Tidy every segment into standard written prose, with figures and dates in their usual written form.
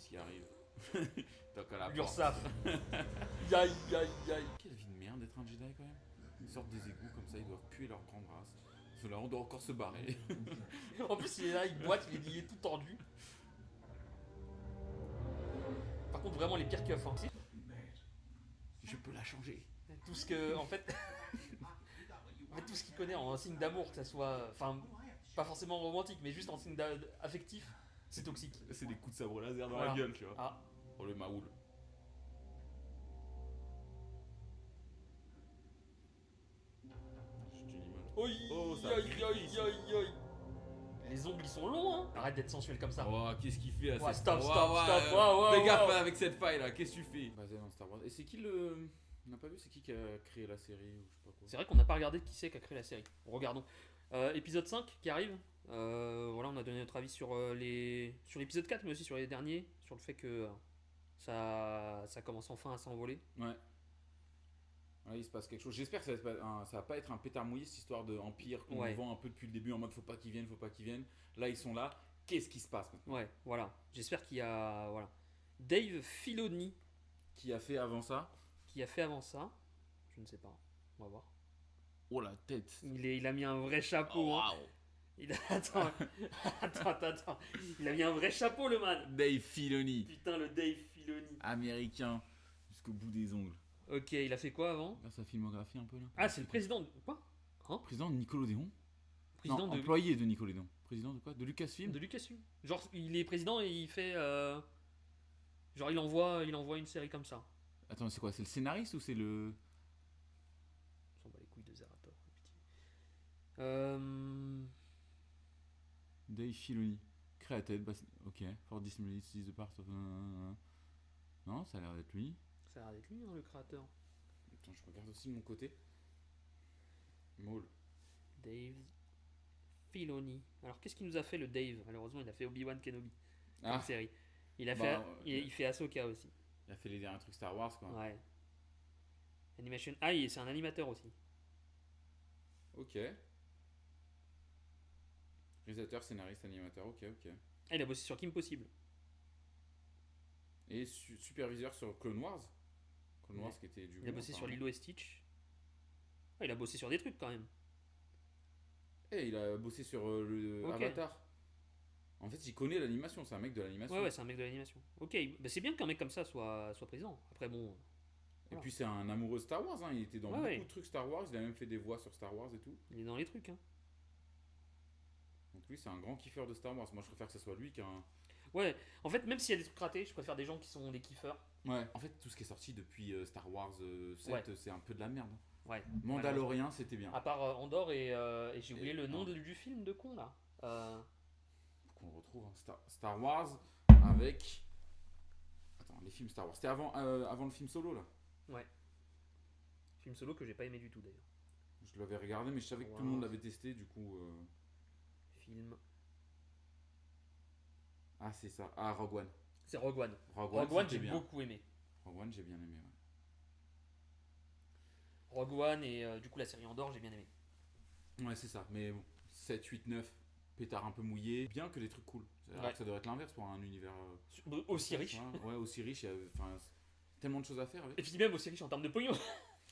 qui arrive. Toque à la porte. L'URSAF. Aïe, aïe, aïe. Quelle vie de merde d'être un Jedi quand même. Ils sortent des égouts comme ça, ils doivent puer leur grande race. Cela, on doit encore se barrer. En plus, il est là, il boite, il est tout tordu. Par contre, vraiment les pires keufs. Hein. Je peux la changer. Tout ce que, en fait, tout ce qu'il connaît en signe d'amour, que ça soit, enfin, pas forcément romantique, mais juste en signe affectif, c'est toxique. C'est des coups de sabre laser dans Voilà. la gueule, tu vois. Ah, Oh le Maoul. C'est une image. oi, Oh, ça aïe, griffe aïe, ici. aïe, aïe. Les ongles ils sont longs, hein. Arrête d'être sensuel comme ça. Oh, qu'est-ce qu'il fait là? Ouais, cette- stop, Ouais, stop, ouais, stop. Fais Wow, gaffe wow. avec cette faille là, qu'est-ce que tu fais? Basé dans Star Wars. Et c'est qui le. On n'a pas vu, c'est qui a créé la série ou je sais pas quoi. C'est vrai qu'on n'a pas regardé qui c'est qui a créé la série. Regardons. Épisode 5 qui arrive. Voilà, on a donné notre avis sur sur l'épisode 4, mais aussi sur les derniers. Sur le fait que ça commence enfin à s'envoler. Ouais. Ouais, il se passe quelque chose. J'espère que ça va pas être un pétard mouillé cette histoire de Empire qu'on Ouais. nous vend un peu depuis le début en mode faut pas qu'ils viennent, faut pas qu'ils viennent. Là ils sont là. Qu'est-ce qui se passe maintenant? Ouais, voilà. J'espère qu'il y a. Voilà. Dave Filoni Qui a fait avant ça? qui a fait avant ça. Je ne sais pas. On va voir. Oh la tête. Il a mis un vrai chapeau. Oh, Hein. waouh. Attends. Attends. Il a mis un vrai chapeau, le man. Dave Filoni, Putain, le Dave Filoni. américain jusqu'au bout des ongles. Ok, il a fait quoi avant? Regarde sa filmographie un peu là. Ah, c'est le président de. Quoi? Président de Nickelodeon. Président Non, de. employé de Nickelodeon. Président de quoi? De Lucasfilm. De Lucasfilm. Genre, il est président et il fait. Genre, il envoie une série comme ça. Attends, c'est quoi? C'est le scénariste ou c'est le. On s'en bat les couilles de Zerator. Pitié. Dave Filoni. Created. Ok. For this minute is the part of. Non, ça a l'air d'être lui. Ça a l'air d'être lui, hein, le créateur. Attends, je regarde aussi de mon côté. Maul. Dave Filoni. Alors, qu'est-ce qu'il nous a fait, le Dave? Malheureusement, il a fait Obi-Wan Kenobi. Comme Ah, série. Il a Bah, fait. ouais. Il fait Ahsoka aussi. il a fait les derniers trucs Star Wars quoi. Ouais. Animation. Ah, c'est un animateur aussi. Ok. Réalisateur, scénariste, animateur, ok. Ah, il a bossé sur Kim Possible. Et superviseur sur Clone Wars. Clone Ouais. Wars qui était du. Il a bossé sur Lilo et Stitch. Ah, il a bossé sur des trucs quand même. Et il a bossé sur le Ok. Avatar. En fait, il connaît l'animation, c'est un mec de l'animation. Ouais, c'est un mec de l'animation. Ok, bah, c'est bien qu'un mec comme ça soit président. Après, bon. Et puis c'est un amoureux de Star Wars, hein. Il était dans beaucoup Ouais. de trucs Star Wars, il a même fait des voix sur Star Wars et tout. Il est dans les trucs, hein. Donc lui, c'est un grand kiffeur de Star Wars. Moi, je préfère que ce soit lui qu'un. Ouais, en fait, même s'il y a des trucs ratés, je préfère des gens qui sont des kiffeurs. Ouais. En fait, tout ce qui est sorti depuis Star Wars 7, Ouais. c'est un peu de la merde. Ouais. Mandalorian, c'était bien. À part Andorre et j'ai oublié le nom non. du film de con là. Faut qu'on le retrouve. Hein. Star Wars avec. Attends, les films Star Wars. C'était avant le film Solo là. Film solo que j'ai pas aimé du tout d'ailleurs. Je l'avais regardé, mais je savais que tout le monde l'avait testé, du coup. Film. Ah, c'est ça. Ah, Rogue One. C'est Rogue One. Rogue Rogue One, c'était j'ai bien. beaucoup aimé. Rogue One, j'ai bien aimé. Ouais. Rogue One et du coup la série Andorre, j'ai bien aimé. Ouais, c'est ça. Mais bon, 7, 8, 9, pétard un peu mouillé. Bien que des trucs cool. Alors Ouais. que ça devrait être l'inverse pour un univers. Aussi riche. Ouais, aussi riche. Enfin, tellement de choses à faire avec. Et puis même aussi riche en termes de pognon.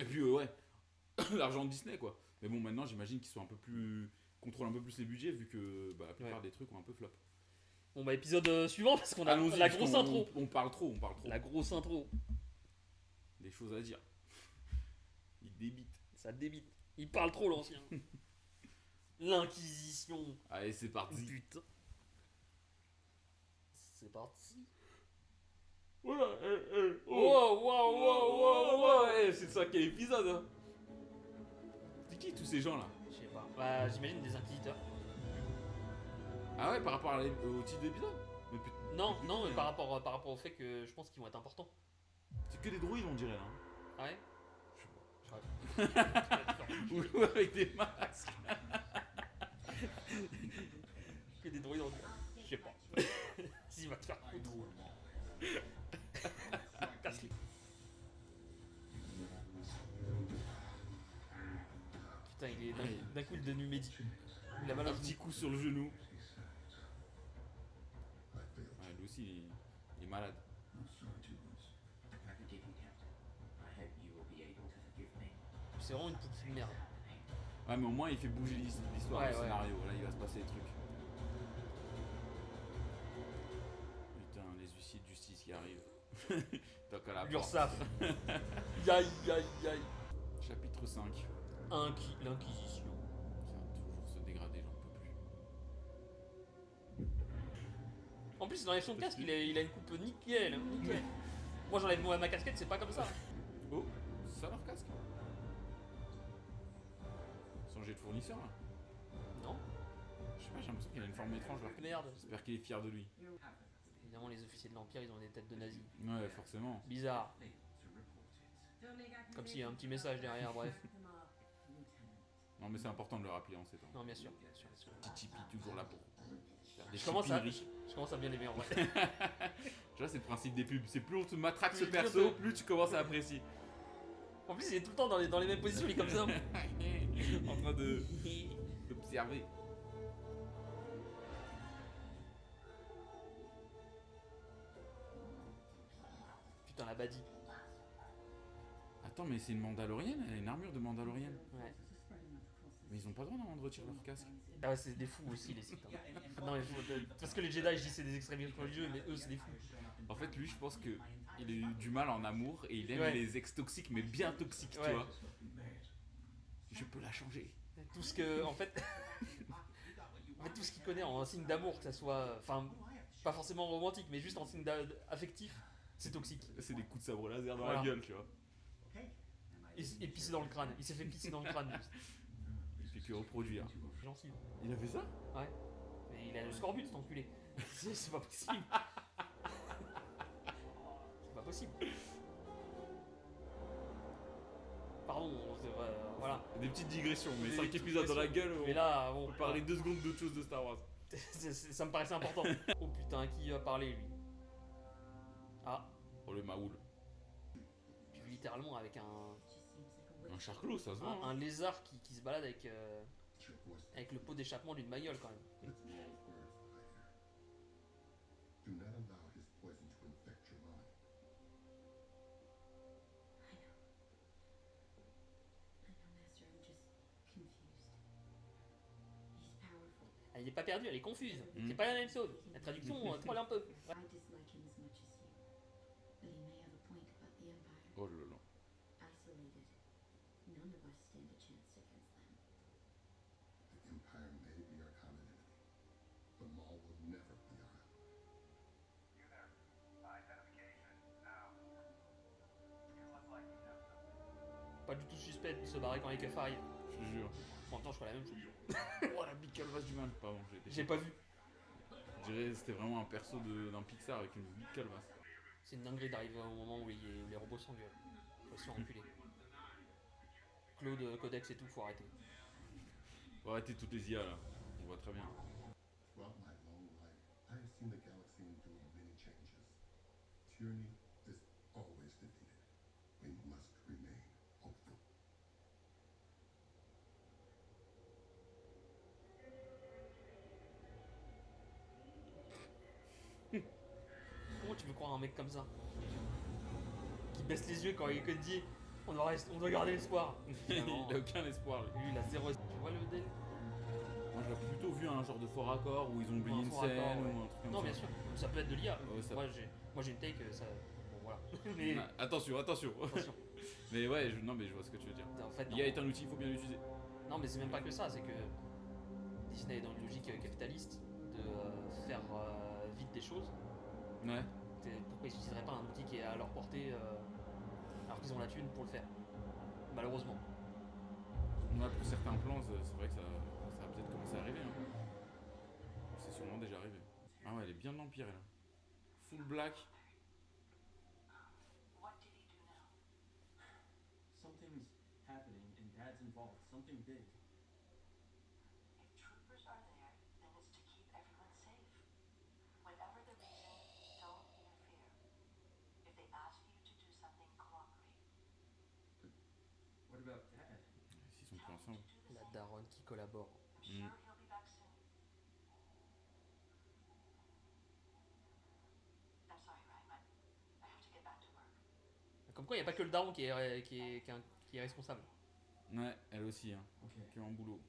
Et puis, ouais. L'argent de Disney, quoi. Mais bon, maintenant, j'imagine qu'ils sont un peu plus. Contrôlent un peu plus les budgets, vu que la plupart des trucs ont un peu flop. Bon bah épisode suivant parce qu'on a Allons-y, la parce grosse qu'on- intro. On parle trop. La grosse intro. Des choses à dire. Il débite. Ça débite. Il parle trop l'ancien. L'Inquisition. Allez, c'est parti. Putain. C'est parti. Wow. C'est ça quel épisode, hein. C'est qui tous ces gens là? Je sais pas. Bah j'imagine des inquisiteurs. Ah ouais, par rapport au titre d'épisode? Mais Non, depuis non, quand, mais par rapport au fait que je pense qu'ils vont être importants. C'est que des droïdes, on dirait là. Hein. Ah ouais. Ou avec des masques. Que des droïdes en Je sais pas. S'il va te faire foutre. Casse-les. Putain, il est d'un coup il est devenu Mehdi. Il a mal Un au petit genou. coup sur le genou. Ouais, lui aussi, Il est malade. C'est vraiment une petite merde. Ouais, mais au moins il fait bouger l'histoire, Ouais, le ouais. scénario. Là, il va se passer des trucs. Putain, les huissiers de justice qui arrivent. Toc à la porte. L'URSSAF. Aïe, aïe, aïe. Chapitre 5. L'Inquisition. Ça va toujours se dégrader, j'en peux plus. En plus, il enlève son casque, il a une coupe nickel. Nickel. Moi, j'enlève ma casquette, c'est pas comme ça. Oh, c'est ça leur casque? Changer de fournisseur là? Non? Je sais pas, j'ai l'impression qu'il a une forme étrange là. Merde. J'espère qu'il est fier de lui. Évidemment, les officiers de l'Empire, ils ont des têtes de nazis. Ouais, forcément. Bizarre. Comme s'il y a un petit message derrière, bref. Non, mais c'est important de le rappeler en ces temps. Non, bien sûr, bien sûr, bien sûr. Petit Chippy toujours là pour faire des Je commence chipineries. à bien l'aimer en vrai. Tu vois, c'est le principe des pubs. C'est plus on te matraque ce Plus perso, on te- plus tu commences à apprécier. En plus, il est tout le temps dans les mêmes positions, il est comme ça. En train d'observer. Putain, la badie. Attends, mais c'est une Mandalorienne? Elle a une armure de Mandalorienne. Ouais. Mais ils ont pas le droit de retirer leur casque. Ah ouais, c'est des fous aussi, les Sith. Hein. Non, mais parce que les Jedi, je dis c'est des extrémistes religieux, mais eux, c'est des fous. En fait, lui, je pense que il a eu du mal en amour et il aime Ouais. les ex toxiques, mais bien toxiques, Ouais. tu vois. Je peux la changer. Tout ce que, en fait, tout ce qu'il connaît en signe d'amour, que ça soit, enfin, pas forcément romantique, mais juste en signe affectif, c'est toxique. C'est des coups de sabre laser dans Voilà. la gueule, tu vois. Et pisser dans le crâne. Il s'est fait pisser dans le crâne. Juste. Il fait que reproduire. C'est gentil. Il a fait ça? Ouais. Mais il a le scorbut, cet enculé. C'est pas possible. C'est pas possible. Pardon, voilà. Des petites digressions, mais Des 5 petites épisodes dans la digressions. gueule, Mais là, bon, on peut parler 2 secondes d'autre chose de Star Wars. ça me paraissait important. Oh putain, qui va parler lui? Ah, Oh le Maoul. j'ai vu littéralement avec Un charclos, ça se voit. un Hein. lézard qui se balade avec le pot d'échappement d'une bagnole quand même. Do not allow his poison to infect your mind. I know, Master, I'm just confused. He's powerful. Elle est pas perdue, elle est confuse. Mm. C'est pas la même chose. La traduction troll un peu. Ouais. I dislike him as much as you, but he may have a point about the Empire. Oh là là. Isolated, none of us stand a chance against them. The Empire may be our common enemy. The Maul will never be our ally. You there. Identification now. You look like you know something. Pas du tout suspect de se barrer quand les keufs arrivent. Je te jure. En même temps, je ferais la même chose. Oh la big calvasse du mal. Pardon, j'ai été. J'ai pas vu. Je dirais que c'était vraiment un perso d'un Pixar avec une big calvasse. C'est une dinguerie d'arriver au moment où les robots s'engueulent. Faut se faire enculer. Claude, Codex et tout, faut arrêter. Faut arrêter toutes les IA là. On voit très bien. Throughout my long life, I have seen the galaxy endure many changes. Tyranny is always defeated. We must remain hopeful. Comment tu veux croire un mec comme ça? Qui baisse les yeux quand il dit on doit garder l'espoir. Il Finalement, a aucun espoir lui. lui, il a zéro espoir. Tu vois le délire? Moi j'aurais plutôt vu un genre de fort accord où ils ont oublié Un une fort scène accord, ouais. ou un truc comme Non, ça. bien sûr. Ça peut être de l'IA. Ouais, ça- Moi, j'ai une take, ça. Bon, voilà. Mais. Ah, attention, attention. Attention. Mais ouais, non mais je vois ce que tu veux dire. En fait, non. L'IA est un outil, il faut bien l'utiliser. Non, mais c'est même pas que ça, c'est que Disney est dans une logique capitaliste de faire vite des choses. Ouais. Pourquoi ils n'utiliseraient pas un outil qui est à leur portée alors qu'ils ont la thune pour le faire? Malheureusement. Ouais, pour certains plans, c'est vrai que ça va peut-être commencer à arriver. Hein. C'est sûrement déjà arrivé. Ah ouais, elle est bien de l'Empire là. Full black. What did he do now? Something's happening and Dad's involved. Something big. If troopers are there, then it's to keep everyone safe. Whatever the reason, don't interfere. If they ask you to do something, cooperate. What about Dad? S'ils sont plus ensemble. Do the La same. daronne qui collabore. I'm sure he'll be back soon. I'm sorry, Comme quoi, il n'y a pas que le daron qui est responsable. Ouais, elle aussi, hein. Ok. Qui est en boulot.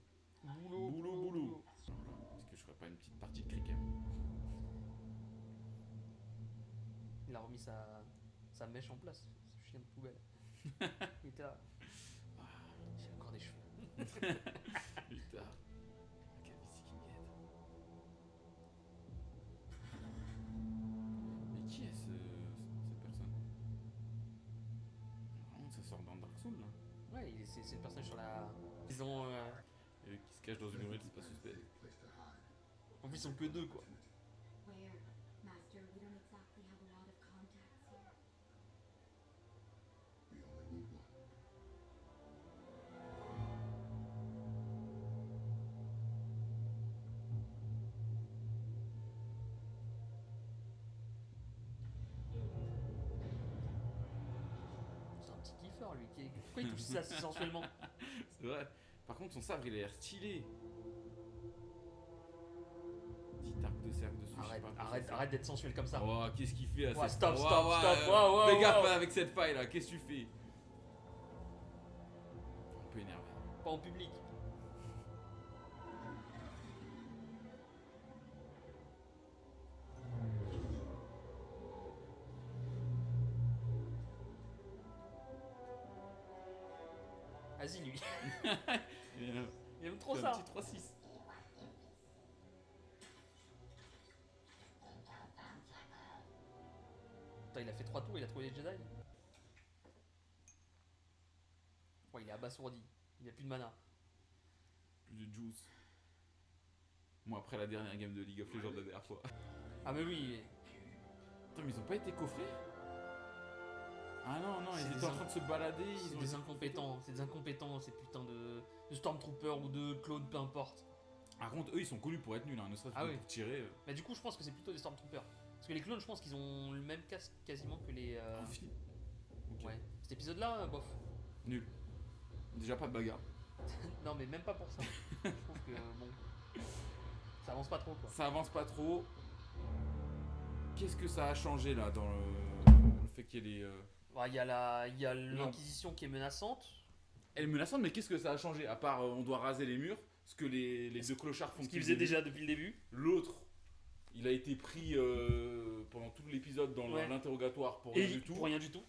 Boulot. Est-ce que je ferais pas une petite partie de cricket? Il a remis sa mèche en place, ce chien de poubelle. Il était là. J'ai encore des cheveux. Putain. La calvitie qui me guette. Mais qui est cette personne? Vraiment, ça sort dans Dark Souls là. Ouais, c'est le personnage sur la. Ils ont. Et lui qui se cache dans une rue, c'est pas suspect. Place to hide. En plus, ils sont que deux quoi. Where, Master, we don't exactly have a lot of contacts here. We only need one. C'est un petit kiffeur lui. Pourquoi il touche ça si sensuellement? C'est vrai. Par contre, son sabre il a l'air stylé. Petit arc de cercle dessus. je sais pas quoi ça fait. Arrête d'être sensuel comme ça. Oh, qu'est-ce qu'il fait là? Ouais, cette- stop. Fais Wow, gaffe wow. avec cette faille là, qu'est-ce que tu fais? Un peu énervé. Pas en public. Vas-y lui. Il aime trop C'est ça. un petit 3-6. Putain, il a fait 3 tours, il a trouvé les Jedi. Ouais, il est abasourdi. Il a plus de mana. Plus de juice. Moi, après la dernière game de League of Legends de la dernière fois. Ah mais oui. Putain, mais ils ont pas été coffrés? Ah non, C'est ils des étaient en train de se balader. C'est Ils ont des été- incompétents. C'est des incompétents, ces putains de Stormtroopers ou de clones, peu importe. Par contre, eux, ils sont connus pour être nuls, hein, ne serait-ce Ah que oui. pour tirer. Mais du coup, je pense que c'est plutôt des Stormtroopers. Parce que les clones, je pense qu'ils ont le même casque quasiment que les. Infini. Ok. Ouais. Cet épisode-là, bof. Nul. Déjà pas de bagarre. Non, mais même pas pour ça. Je trouve que bon. Ça avance pas trop quoi. Ça avance pas trop. Qu'est-ce que ça a changé là dans le fait qu'il y ait les. Il y a l'Inquisition qui est menaçante. Elle est menaçante, mais qu'est-ce que ça a changé? À part on doit raser les murs, ce que les deux clochards font. Ce qu'ils depuis faisaient le début. déjà depuis le début. L'autre, il a été pris pendant tout l'épisode dans Ouais. l'interrogatoire pour Et rien du tout. pour rien du tout.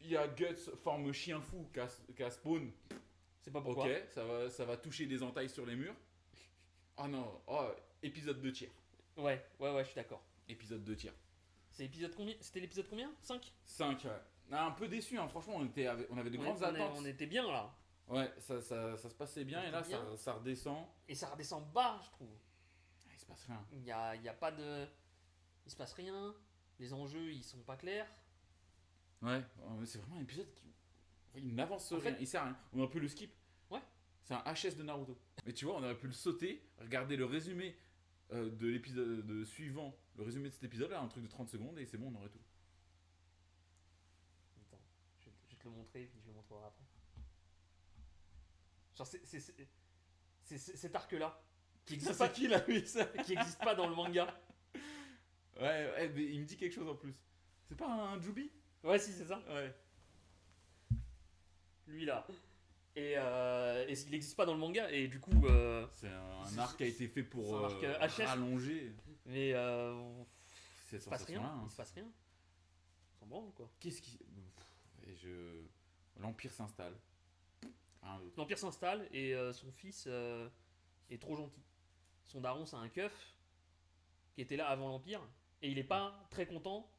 Il y a Guts, forme chien fou, qu'à spawn. C'est pas pourquoi. Ok, ça va toucher des entailles sur les murs. Oh non, oh, épisode de tir. Ouais, je suis d'accord. Épisode de tir. C'est épisode combien? C'était l'épisode combien? 5? 5, ouais. Ah, un peu déçu, hein. Franchement, on avait de grandes attentes. On était bien là. Ouais, ça se passait bien, On et là, était bien. ça redescend. Et ça redescend bas, je trouve. Ah, il se passe rien. Il y a pas de. Il se passe rien. Les enjeux, ils sont pas clairs. Ouais, c'est vraiment un épisode qui. Il n'avance En rien, fait- il sert à rien. On aurait pu le skip. Ouais. C'est un HS de Naruto. Mais tu vois, on aurait pu le sauter, regarder le résumé de l'épisode suivant, le résumé de cet épisode-là, un truc de 30 secondes, et c'est bon, on aurait tout. Attends, je vais te le montrer, puis je le montrerai après. Genre, c'est cet arc-là. Qui existe pas, qui là, lui, ça? qui existe pas dans le manga. Ouais, mais il me dit quelque chose en plus. C'est pas un Jubi? Ouais, si, c'est ça. Ouais. Lui là. Et il n'existe pas dans le manga, et du coup. C'est un arc qui a été fait c'est pour un arc, HS. rallonger Mais. cette Il se passe rien. sensation-là. hein. Il se passe rien. Sans branle quoi. Qu'est-ce qui. L'Empire s'installe. Rien d'autre. L'Empire s'installe, et son fils est trop gentil. Son daron, c'est un keuf qui était là avant l'Empire, et il est pas très content.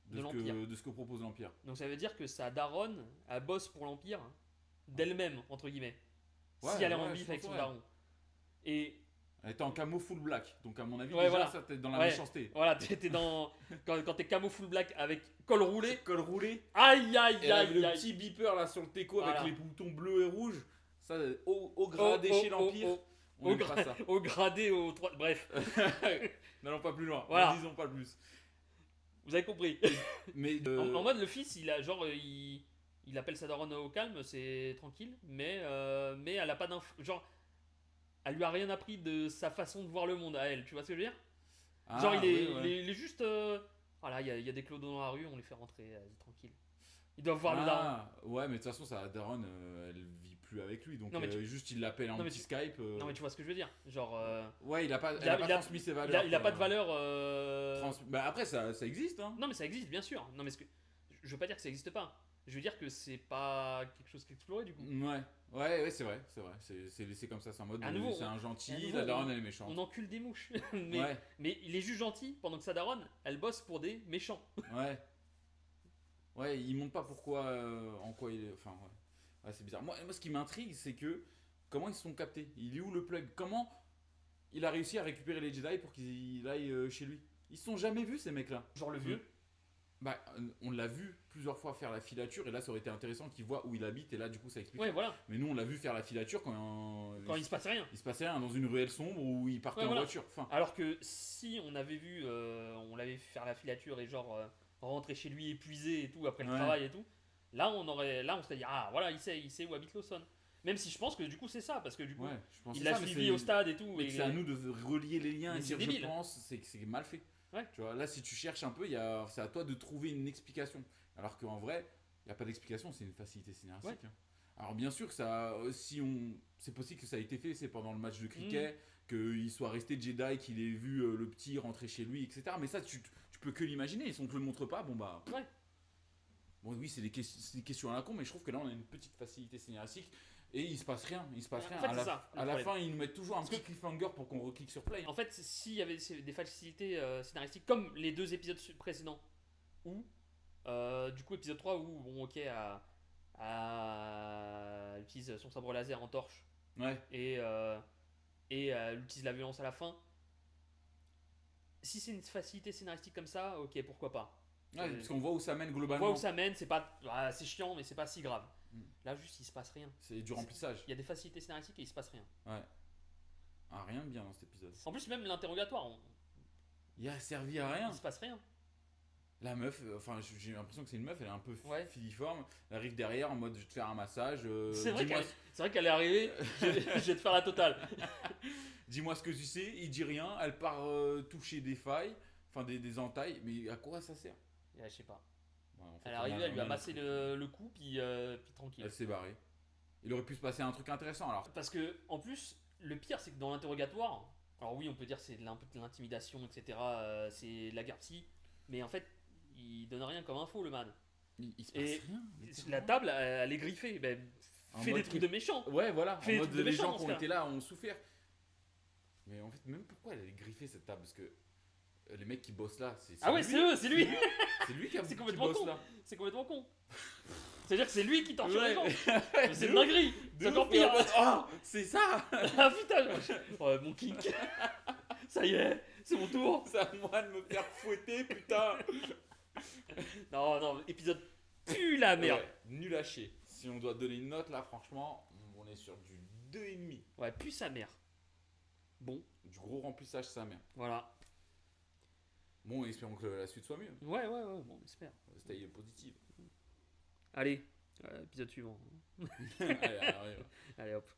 de l'Empire. De ce que propose l'Empire. Donc ça veut dire que sa daronne, elle bosse pour l'Empire d'elle-même, entre guillemets. Ouais, si elle est en ouais, bif je avec pense, son ouais. daron. Et Elle était en camo full black, donc à mon avis, Ouais, déjà, voilà. ça t'es dans la Ouais. méchanceté. voilà, t'es dans. Quand t'es camo full black avec col roulé. Col roulé, Aïe aïe et avec aïe le aïe. petit beeper là sur le teco Voilà. avec les boutons bleus et rouges, ça, au gradé Oh, chez oh, l'Empire, oh, on au aime pas ça. Au gradé, au 3. Bref, N'allons pas plus loin, Voilà. ne disons pas plus. vous avez compris. Mais En mode, le fils, il a genre. Il appelle sa daronne au calme, c'est tranquille, mais elle a pas d'info. Genre. Elle lui a rien appris de sa façon de voir le monde à elle, tu vois ce que je veux dire? Genre, Ah, il est, ouais, ouais. il est juste. Voilà, il y a des clodos dans la rue, on les fait rentrer, vas-y, tranquille. Ils doivent voir le daron. Ouais, mais de toute façon, sa daronne, elle vit plus avec lui. Donc, Non, mais juste, il l'appelle en Non, mais petit tu- Skype. Non, mais tu vois ce que je veux dire. Genre, Ouais, elle a pas il a- transmis ses valeurs. il a quoi. pas de valeur. Bah, après, ça existe, hein. Non, mais ça existe, bien sûr. Non, mais je veux pas dire que ça existe pas. Je veux dire que c'est pas quelque chose qui est exploré du coup. Ouais, c'est vrai. C'est laissé comme ça, c'est en mode. À nouveau, c'est un à gentil, nouveau, la daronne, elle est méchante. On encule des mouches. mais, Ouais, mais il est juste gentil pendant que sa daronne, elle bosse pour des méchants. ouais. Ouais, il montre pas pourquoi, en quoi il est. Enfin, ouais. Ouais, c'est bizarre. Moi, ce qui m'intrigue, c'est que. Comment ils se sont captés? Il est où le plug? Comment il a réussi à récupérer les Jedi pour qu'ils aillent chez lui? Ils se sont jamais vus, ces mecs-là. Genre le vieux. Bah, on l'a vu plusieurs fois faire la filature, et là, ça aurait été intéressant qu'il voit où il habite, et là, du coup, ça explique. Ouais, voilà. Mais nous, on l'a vu faire la filature quand Quand il se passe rien. il se passait rien, dans une ruelle sombre où il partait Ouais, en voilà. voiture. Enfin, Alors que si on avait vu, on l'avait fait faire la filature et genre rentrer chez lui épuisé et tout après le Ouais. travail et tout, là on serait dit ah voilà il sait où habite Lawson. Même si je pense que du coup c'est ça parce que du coup ouais, je pense il que l'a ça, mais suivi c'est- au stade et tout. Mais Et que c'est à nous de relier les liens Mais et c'est dire débile. je pense, c'est que c'est mal fait. Ouais. Tu vois, là, si tu cherches un peu, c'est à toi de trouver une explication. Alors qu'en vrai, il n'y a pas d'explication, c'est une facilité scénaristique. Ouais. Hein. Alors bien sûr, c'est possible que ça a été fait, c'est pendant le match de Mm. cricket, qu'il soit resté Jedi, qu'il ait vu le petit rentrer chez lui, etc. Mais ça, tu peux que l'imaginer, et si on te le montre pas, bon bah... Ouais. Bon oui, c'est des questions à la con, mais je trouve que là, on a une petite facilité scénaristique, et il se passe rien, En fait, À c'est la, ça, le à la problème. fin, ils nous mettent toujours un Parce petit cliffhanger pour qu'on reclique sur play. En fait s'il y avait des facilités scénaristiques comme les 2 épisodes précédents où du coup épisode 3 où bon ok elle utilise son sabre laser en torche Ouais, et elle utilise la violence à la fin. Si c'est une facilité scénaristique comme ça, ok, pourquoi pas. ouais, parce qu'on voit où ça mène On globalement. voit où ça mène, c'est pas, c'est chiant, mais c'est pas si grave. Mm. Là, juste, il se passe rien. C'est du remplissage. Il y a des facilités scénaristiques et il se passe rien. Ouais. Ah, rien de bien dans cet épisode. En plus, même l'interrogatoire, Il a servi à rien. il se passe rien. La meuf, enfin, j'ai l'impression que c'est une meuf, elle est un peu Ouais. filiforme. Elle arrive derrière en mode je vais te faire un massage. C'est vrai dis-moi qu'elle est arrivée, je vais te faire la totale. dis-moi ce que tu sais. Il dit rien. Elle part toucher des failles, enfin des entailles. Mais à quoi ça sert? Je sais pas. Ouais, en fait, Elle est arrivée, elle lui a on massé le cou, puis tranquille. Elle s'est barrée. Il aurait pu se passer un truc intéressant alors. Parce que, en plus, le pire, c'est que dans l'interrogatoire, alors oui, on peut dire que c'est un peu de l'intimidation, etc. C'est de la guerre psy, mais en fait, il donne rien comme info, le man. Il se passe Et rien. la table, elle est griffée. Ben, En fais mode des trucs de méchants. Ouais, voilà. Fais des En mode trucs de les méchants, gens dans qui ce ont cas. été là ont souffert. Mais en fait, même pourquoi elle est griffée cette table? Parce que les mecs qui bossent là, c'est. Ah ouais, c'est eux, c'est lui. C'est lui qui C'est qui complètement bosse con. là. C'est complètement con. C'est-à-dire que c'est lui qui torture les gens. Ouais. C'est De une ouf. dinguerie. De C'est encore ouf, pire. et en mode, oh, c'est ça. Ah putain, oh, mon kink. Ça y est, c'est mon tour. C'est à moi de me faire fouetter, putain. Non, épisode pue la merde. Ouais, nul à chier. Si on doit donner une note là, franchement, on est sur du 2,5. Ouais, pue sa mère. Bon, Du gros remplissage sa mère. voilà. Bon, espérons que la suite soit mieux. Ouais, bon, on espère. Stay positive. Allez, épisode suivant. Allez, arrive. Allez hop.